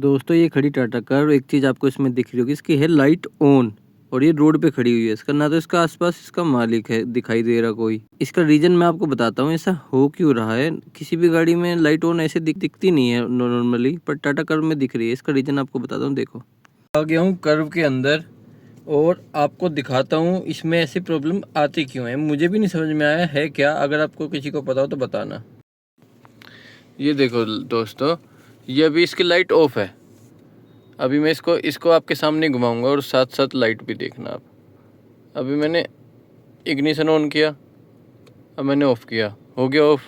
दोस्तों ये खड़ी टाटा कार और एक चीज़ आपको इसमें दिख रही होगी, इसकी है लाइट ऑन और ये रोड पे खड़ी हुई है। इसका ना तो इसका आसपास इसका मालिक है दिखाई दे रहा कोई। इसका रीजन मैं आपको बताता हूँ ऐसा हो क्यों रहा है। किसी भी गाड़ी में लाइट ऑन ऐसे दिखती नहीं है नॉर्मली, पर टाटा कार में दिख रही है। इसका रीजन आपको बताता हूँ। देखो आ गया हूँ कर्व के अंदर और आपको दिखाता हूँ इसमें ऐसी प्रॉब्लम आती क्यों है। मुझे भी नहीं समझ में आया है क्या, अगर आपको किसी को पता हो तो बताना। ये देखो दोस्तों, ये अभी इसकी लाइट ऑफ है। अभी मैं इसको आपके सामने घुमाऊंगा और साथ साथ लाइट भी देखना आप। अभी मैंने इग्निशन ऑन किया, अब मैंने ऑफ़ किया, हो गया ऑफ़।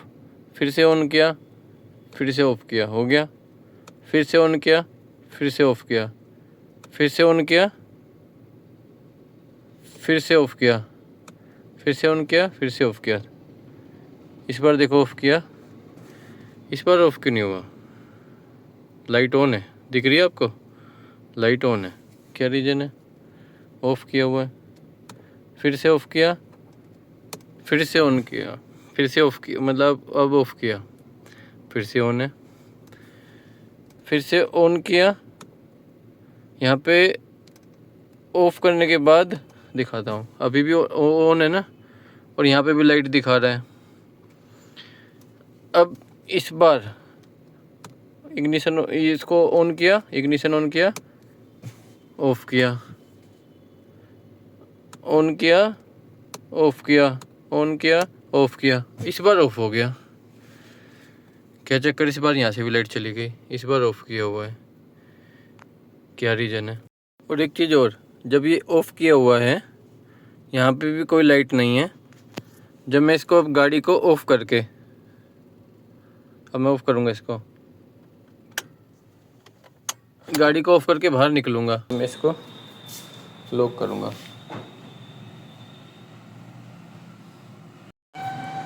फिर से ऑन किया, फिर से ऑफ़ किया, हो गया। फिर से ऑन किया, फिर से ऑफ़ किया, फिर से ऑन किया, फिर से ऑफ़ किया, फिर से ऑन किया, फिर से ऑफ़ किया। इस बार देखो ऑफ़ किया, इस बार ऑफ़ क्यों नहीं हुआ? लाइट ऑन है, दिख रही है आपको? लाइट ऑन है, क्या रीज़न है? ऑफ़ किया हुआ है। फिर से ऑफ़ किया, फिर से ऑन किया, फिर से ऑफ़ किया, मतलब अब ऑफ़ किया, फिर से ऑन है, फिर से ऑन किया। यहाँ पे ऑफ़ करने के बाद दिखाता हूँ, अभी भी ऑन है ना, और यहाँ पे भी लाइट दिखा रहा है। अब इस बार इग्निशन इसको ऑन किया, इग्निशन ऑन किया, ऑफ़ किया, ऑन किया, ऑफ़ किया, ऑन किया, ऑफ़ किया, इस बार ऑफ़ हो गया। क्या चक्कर, इस बार यहाँ से भी लाइट चली गई, इस बार ऑफ़ किया हुआ है, क्या रीज़न है? और एक चीज़ और, जब ये ऑफ़ किया हुआ है यहाँ पे भी कोई लाइट नहीं है। जब मैं इसको अब गाड़ी को ऑफ़ करके, अब मैं ऑफ़ करूँगा इसको, गाड़ी को ऑफ़ करके बाहर निकलूँगा, मैं इसको लॉक करूँगा।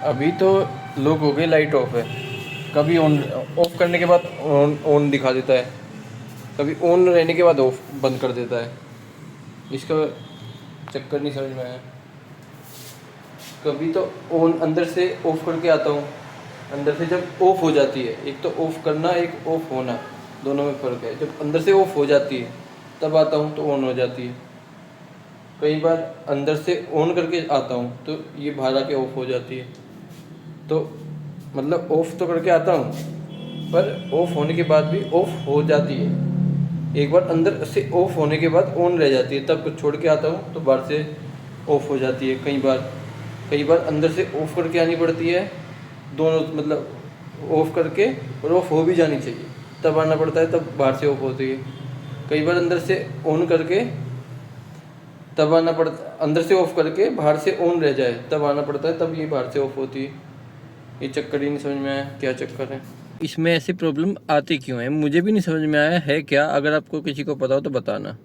अभी तो लॉक हो गई, लाइट ऑफ है। कभी ऑन, ऑफ़ करने के बाद ऑन ऑन दिखा देता है, कभी ऑन रहने के बाद ऑफ बंद कर देता है। इसका चक्कर नहीं समझ में आया। कभी तो ऑन अंदर से ऑफ़ करके आता हूँ, अंदर से जब ऑफ़ हो जाती है, एक तो ऑफ़ करना एक ऑफ़ होना, दोनों में फ़र्क है। जब अंदर से ऑफ़ हो जाती है तब आता हूँ तो ऑन हो जाती है। कई बार अंदर से ऑन करके आता हूँ तो ये बाहर आके ऑफ़ हो जाती है। तो मतलब ऑफ़ तो करके आता हूँ पर ऑफ़ होने के बाद भी ऑफ़ हो जाती है। एक बार अंदर से ऑफ़ होने के बाद ऑन रह जाती है, तब कुछ छोड़ के आता हूँ तो बाहर से ऑफ़ हो जाती है। कई बार अंदर से ऑफ़ करके आनी पड़ती है, दोनों मतलब ऑफ़ करके और ऑफ़ हो भी जानी चाहिए तब आना पड़ता है, तब बाहर से ऑफ़ होती है। कई बार अंदर से ऑन करके तब आना पड़ता, अंदर से ऑफ़ करके बाहर से ऑन रह जाए तब आना पड़ता है, तब ये बाहर से ऑफ़ होती है। ये चक्कर ही नहीं समझ में आया क्या चक्कर है, इसमें ऐसी प्रॉब्लम आती क्यों है। मुझे भी नहीं समझ में आया है क्या, अगर आपको किसी को पता हो तो बताना।